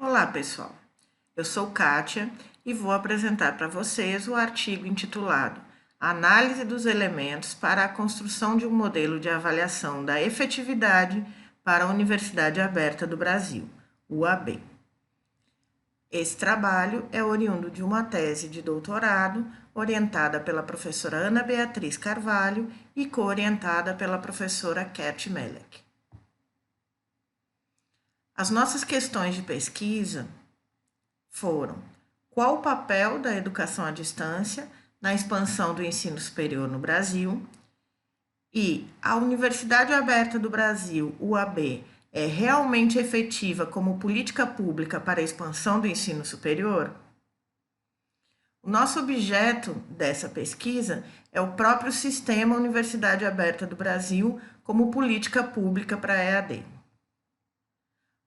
Olá, pessoal. Eu sou Kátia e vou apresentar para vocês o artigo intitulado Análise dos elementos para a construção de um modelo de avaliação da efetividade para a Universidade Aberta do Brasil, UAB. Esse trabalho é oriundo de uma tese de doutorado orientada pela professora Ana Beatriz Carvalho e co-orientada pela professora Kert Melek. As nossas questões de pesquisa foram: qual o papel da educação à distância na expansão do ensino superior no Brasil? E a Universidade Aberta do Brasil, UAB, é realmente efetiva como política pública para a expansão do ensino superior? O nosso objeto dessa pesquisa é o próprio sistema Universidade Aberta do Brasil como política pública para a EAD.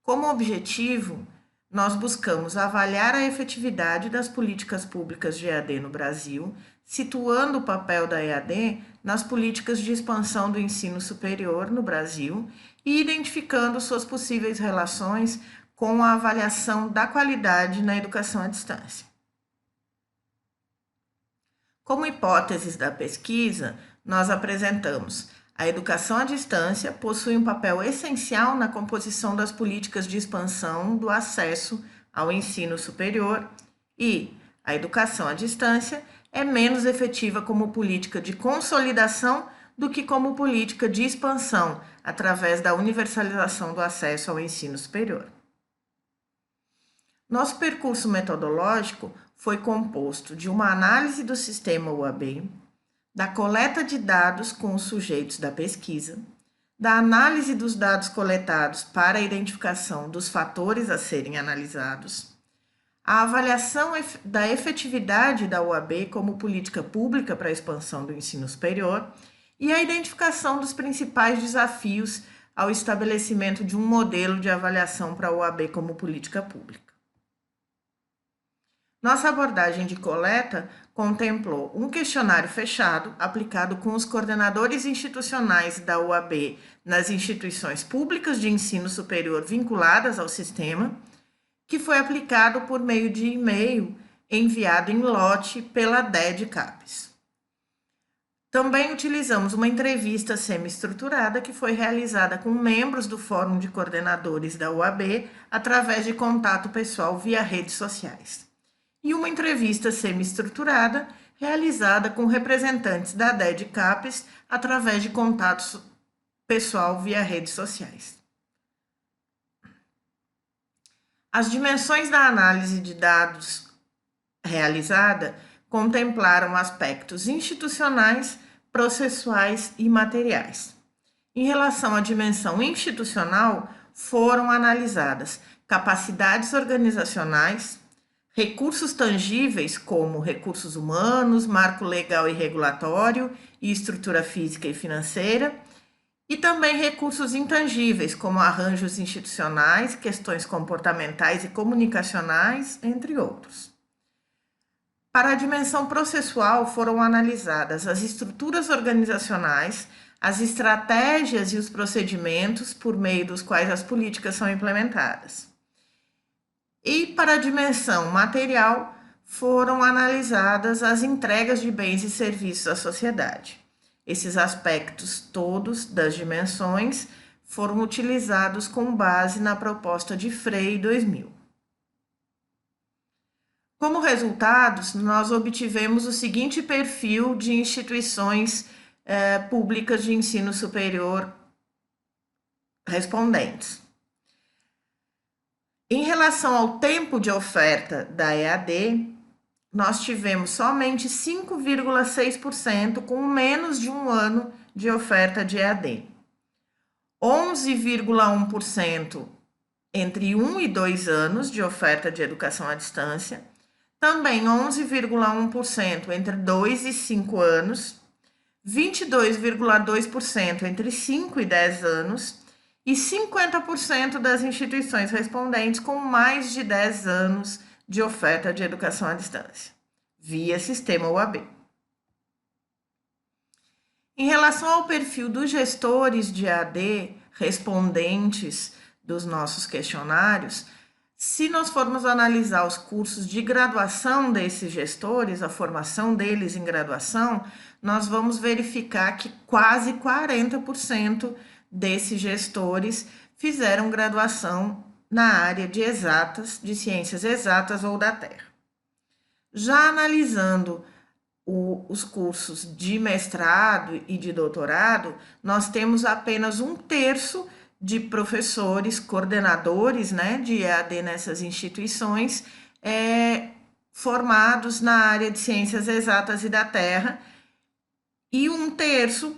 Como objetivo, nós buscamos avaliar a efetividade das políticas públicas de EAD no Brasil, situando o papel da EAD nas políticas de expansão do ensino superior no Brasil e identificando suas possíveis relações com a avaliação da qualidade na educação à distância. Como hipóteses da pesquisa, nós apresentamos: a educação à distância possui um papel essencial na composição das políticas de expansão do acesso ao ensino superior e a educação à distância é menos efetiva como política de consolidação do que como política de expansão através da universalização do acesso ao ensino superior. Nosso percurso metodológico foi composto de uma análise do sistema UAB, da coleta de dados com os sujeitos da pesquisa, da análise dos dados coletados para a identificação dos fatores a serem analisados, a avaliação da efetividade da UAB como política pública para a expansão do ensino superior e a identificação dos principais desafios ao estabelecimento de um modelo de avaliação para a UAB como política pública. Nossa abordagem de coleta contemplou um questionário fechado aplicado com os coordenadores institucionais da UAB nas instituições públicas de ensino superior vinculadas ao sistema, que foi aplicado por meio de e-mail enviado em lote pela DED CAPES. Também utilizamos uma entrevista semi-estruturada que foi realizada com membros do Fórum de Coordenadores da UAB através de contato pessoal via redes sociais. E uma entrevista semi-estruturada realizada com representantes da DED CAPES através de contatos pessoal via redes sociais. As dimensões da análise de dados realizada contemplaram aspectos institucionais, processuais e materiais. Em relação à dimensão institucional, foram analisadas capacidades organizacionais, recursos tangíveis como recursos humanos, marco legal e regulatório e estrutura física e financeira, e também recursos intangíveis como arranjos institucionais, questões comportamentais e comunicacionais, entre outros. Para a dimensão processual foram analisadas as estruturas organizacionais, as estratégias e os procedimentos por meio dos quais as políticas são implementadas. E para a dimensão material, foram analisadas as entregas de bens e serviços à sociedade. Esses aspectos todos das dimensões foram utilizados com base na proposta de Frey 2000. Como resultados, nós obtivemos o seguinte perfil de instituições públicas de ensino superior respondentes. Em relação ao tempo de oferta da EAD, nós tivemos somente 5,6% com menos de um ano de oferta de EAD, 11,1% entre 1 e 2 anos de oferta de educação à distância, também 11,1% entre 2 e 5 anos, 22,2% entre 5 e 10 anos, e 50% das instituições respondentes com mais de 10 anos de oferta de educação à distância, via sistema UAB. Em relação ao perfil dos gestores de EAD respondentes dos nossos questionários, Se nós formos analisar os cursos de graduação desses gestores, a formação deles em graduação, nós vamos verificar que quase 40% desses gestores fizeram graduação na área de exatas, de ciências exatas ou da Terra. Já analisando os cursos de mestrado e de doutorado, nós temos apenas 1/3 de professores, coordenadores, né, de EAD nessas instituições, formados na área de ciências exatas e da Terra, e 1/3,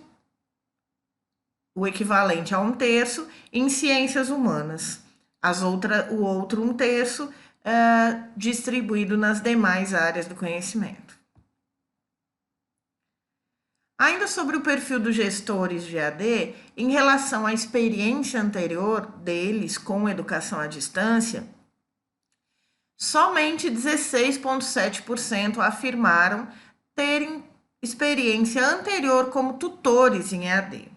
o equivalente a 1/3, em ciências humanas. O outro 1/3 distribuído nas demais áreas do conhecimento. Ainda sobre o perfil dos gestores de EAD, em relação à experiência anterior deles com educação à distância, somente 16,7% afirmaram terem experiência anterior como tutores em EAD.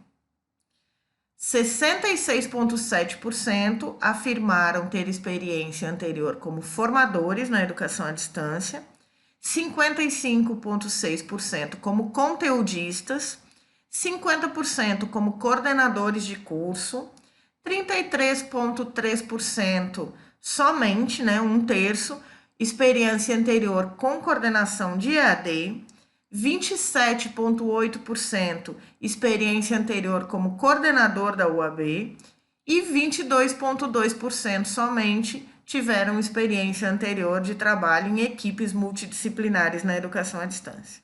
66,7% afirmaram ter experiência anterior como formadores na educação à distância, 55,6% como conteudistas, 50% como coordenadores de curso, 33,3% somente, né, 1/3, experiência anterior com coordenação de EAD, 27,8% experiência anterior como coordenador da UAB e 22,2% somente tiveram experiência anterior de trabalho em equipes multidisciplinares na educação à distância.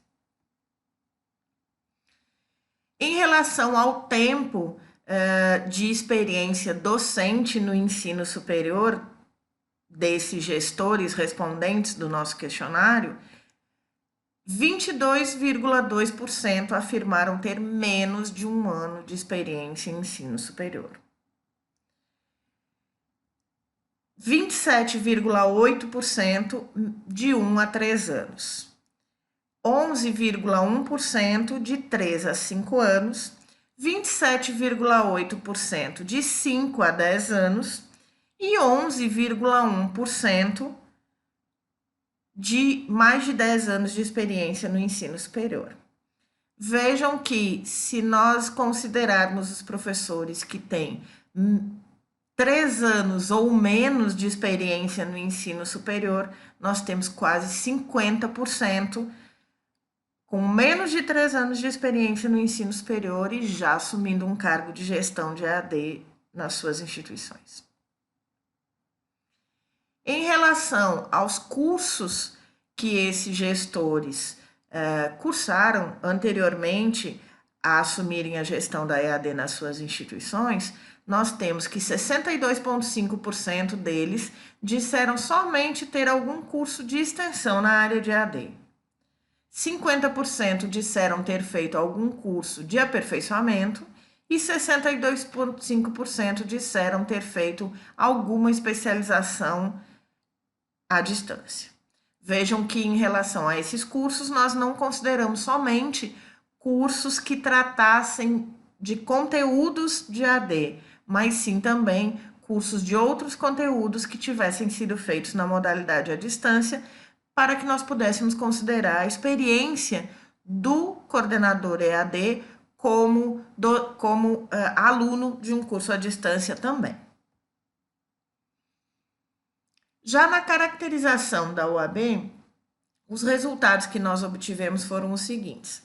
Em relação ao tempo de experiência docente no ensino superior desses gestores respondentes do nosso questionário, 22,2% afirmaram ter menos de 1 ano de experiência em ensino superior. 27,8% de 1 a 3 anos. 11,1% de 3 a 5 anos. 27,8% de 5 a 10 anos. E 11,1% de mais de 10 anos de experiência no ensino superior. Vejam que, se nós considerarmos os professores que têm 3 anos ou menos de experiência no ensino superior, nós temos quase 50% com menos de 3 anos de experiência no ensino superior e já assumindo um cargo de gestão de EAD nas suas instituições. Em relação aos cursos que esses gestores cursaram anteriormente a assumirem a gestão da EAD nas suas instituições, nós temos que 62,5% deles disseram somente ter algum curso de extensão na área de EAD. 50% disseram ter feito algum curso de aperfeiçoamento e 62,5% disseram ter feito alguma especialização à distância. Vejam que, em relação a esses cursos, nós não consideramos somente cursos que tratassem de conteúdos de EAD, mas sim também cursos de outros conteúdos que tivessem sido feitos na modalidade à distância, para que nós pudéssemos considerar a experiência do coordenador EAD como aluno de um curso à distância também. Já na caracterização da UAB, os resultados que nós obtivemos foram os seguintes.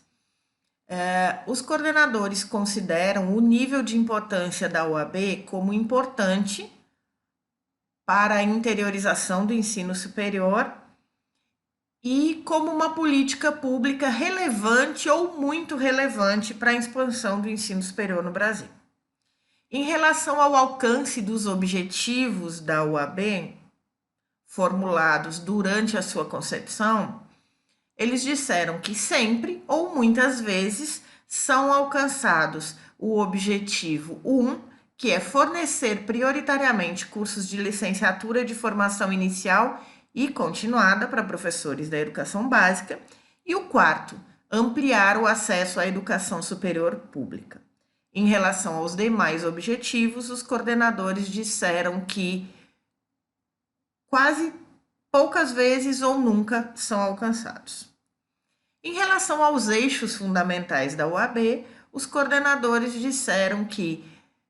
Os coordenadores consideram o nível de importância da UAB como importante para a interiorização do ensino superior e como uma política pública relevante ou muito relevante para a expansão do ensino superior no Brasil. Em relação ao alcance dos objetivos da UAB, formulados durante a sua concepção, eles disseram que sempre ou muitas vezes são alcançados o objetivo 1, que é fornecer prioritariamente cursos de licenciatura de formação inicial e continuada para professores da educação básica, e o 4º, ampliar o acesso à educação superior pública. Em relação aos demais objetivos, os coordenadores disseram que quase poucas vezes ou nunca são alcançados. Em relação aos eixos fundamentais da UAB, os coordenadores disseram que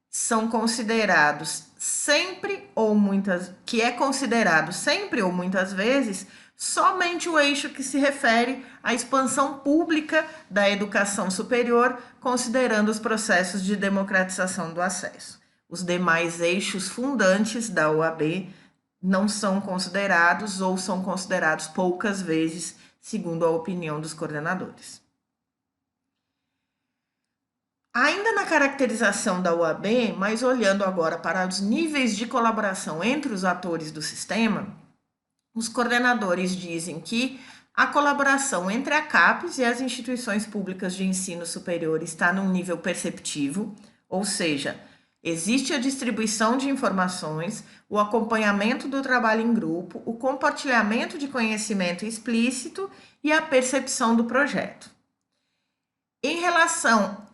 são considerados sempre ou muitas, que é considerado sempre ou muitas vezes somente o eixo que se refere à expansão pública da educação superior, considerando os processos de democratização do acesso. Os demais eixos fundantes da UAB não são considerados ou são considerados poucas vezes, segundo a opinião dos coordenadores. Ainda na caracterização da UAB, mas olhando agora para os níveis de colaboração entre os atores do sistema, os coordenadores dizem que a colaboração entre a CAPES e as instituições públicas de ensino superior está num nível perceptivo, ou seja, existe a distribuição de informações, o acompanhamento do trabalho em grupo, o compartilhamento de conhecimento explícito e a percepção do projeto. Em relação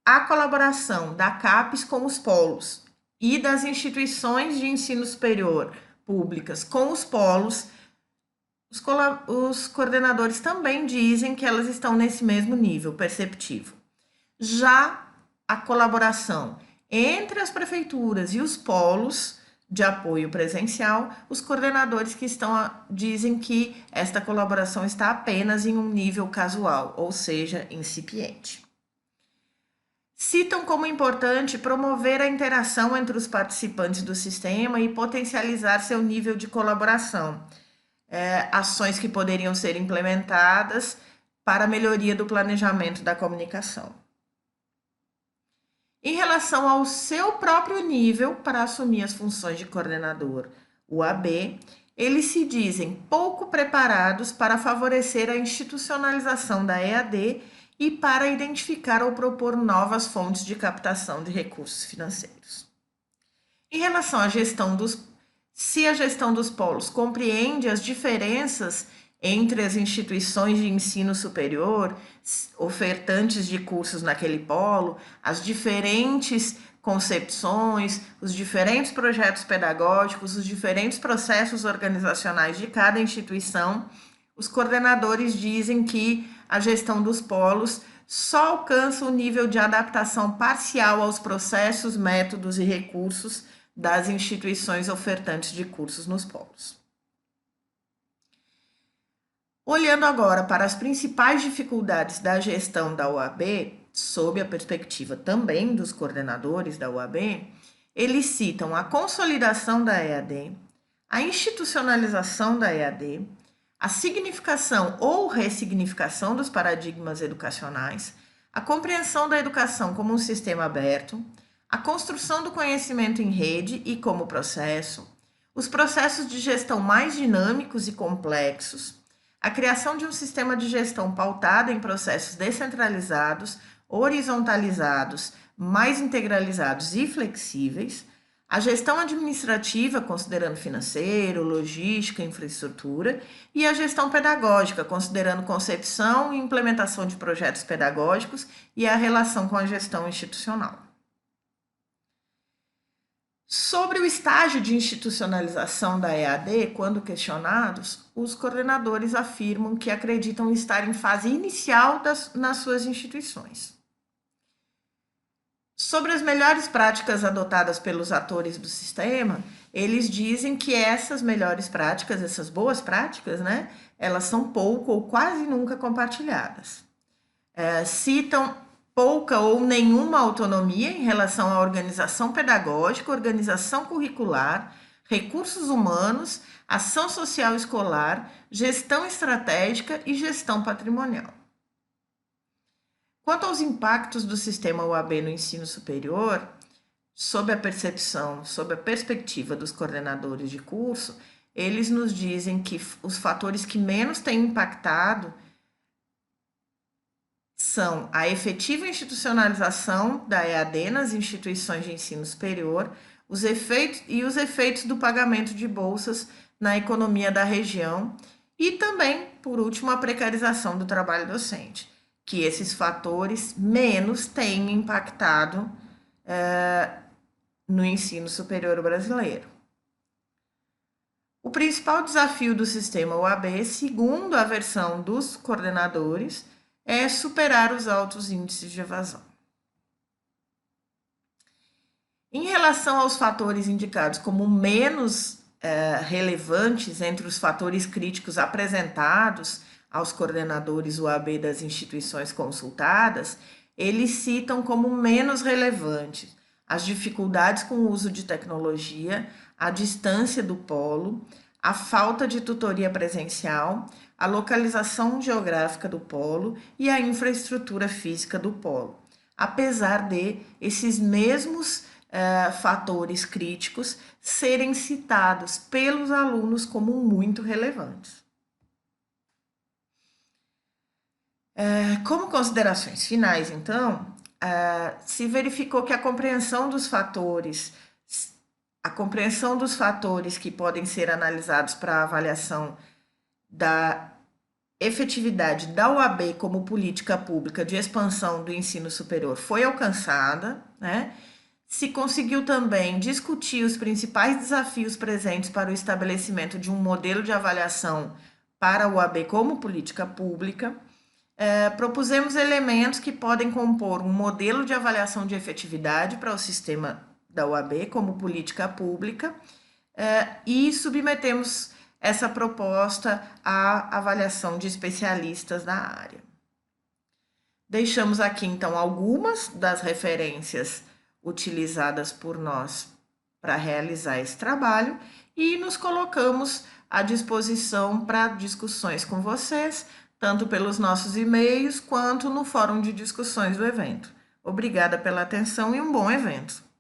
à colaboração da CAPES com os polos e das instituições de ensino superior públicas com os polos, os coordenadores também dizem que elas estão nesse mesmo nível perceptivo. Já a colaboração entre as prefeituras e os polos de apoio presencial, os coordenadores dizem que esta colaboração está apenas em um nível casual, ou seja, incipiente. Citam como importante promover a interação entre os participantes do sistema e potencializar seu nível de colaboração. Ações que poderiam ser implementadas para a melhoria do planejamento da comunicação. Em relação ao seu próprio nível para assumir as funções de coordenador UAB, eles se dizem pouco preparados para favorecer a institucionalização da EAD e para identificar ou propor novas fontes de captação de recursos financeiros. Em relação à gestão se a gestão dos polos compreende as diferenças entre as instituições de ensino superior, ofertantes de cursos naquele polo, as diferentes concepções, os diferentes projetos pedagógicos, os diferentes processos organizacionais de cada instituição, os coordenadores dizem que a gestão dos polos só alcança o nível de adaptação parcial aos processos, métodos e recursos das instituições ofertantes de cursos nos polos. Olhando agora para as principais dificuldades da gestão da UAB, sob a perspectiva também dos coordenadores da UAB, eles citam a consolidação da EAD, a institucionalização da EAD, a significação ou ressignificação dos paradigmas educacionais, a compreensão da educação como um sistema aberto, a construção do conhecimento em rede e como processo, os processos de gestão mais dinâmicos e complexos, a criação de um sistema de gestão pautado em processos descentralizados, horizontalizados, mais integralizados e flexíveis, a gestão administrativa, considerando financeiro, logística, infraestrutura, e a gestão pedagógica, considerando concepção e implementação de projetos pedagógicos e a relação com a gestão institucional. Sobre o estágio de institucionalização da EAD, quando questionados, os coordenadores afirmam que acreditam estar em fase inicial nas suas instituições. Sobre as melhores práticas adotadas pelos atores do sistema, eles dizem que essas melhores práticas, essas boas práticas, elas são pouco ou quase nunca compartilhadas. Citam pouca ou nenhuma autonomia em relação à organização pedagógica, organização curricular, recursos humanos, ação social escolar, gestão estratégica e gestão patrimonial. Quanto aos impactos do sistema UAB no ensino superior, sob a perspectiva dos coordenadores de curso, eles nos dizem que os fatores que menos têm impactado são a efetiva institucionalização da EAD nas instituições de ensino superior, os efeitos do pagamento de bolsas na economia da região e também, por último, a precarização do trabalho docente, que esses fatores menos têm impactado no ensino superior brasileiro. O principal desafio do sistema UAB, segundo a versão dos coordenadores, é superar os altos índices de evasão. Em relação aos fatores indicados como menos relevantes entre os fatores críticos apresentados aos coordenadores UAB das instituições consultadas, eles citam como menos relevantes as dificuldades com o uso de tecnologia, a distância do polo, a falta de tutoria presencial, a localização geográfica do polo e a infraestrutura física do polo. Apesar de esses mesmos fatores críticos serem citados pelos alunos como muito relevantes. Como considerações finais, então, se verificou que a compreensão dos fatores que podem ser analisados para a avaliação da efetividade da UAB como política pública de expansão do ensino superior foi alcançada, né? Se conseguiu também discutir os principais desafios presentes para o estabelecimento de um modelo de avaliação para a UAB como política pública. Propusemos elementos que podem compor um modelo de avaliação de efetividade para o sistema da UAB como política pública e submetemos essa proposta à avaliação de especialistas da área. Deixamos aqui, então, algumas das referências utilizadas por nós para realizar esse trabalho e nos colocamos à disposição para discussões com vocês, tanto pelos nossos e-mails quanto no fórum de discussões do evento. Obrigada pela atenção e um bom evento!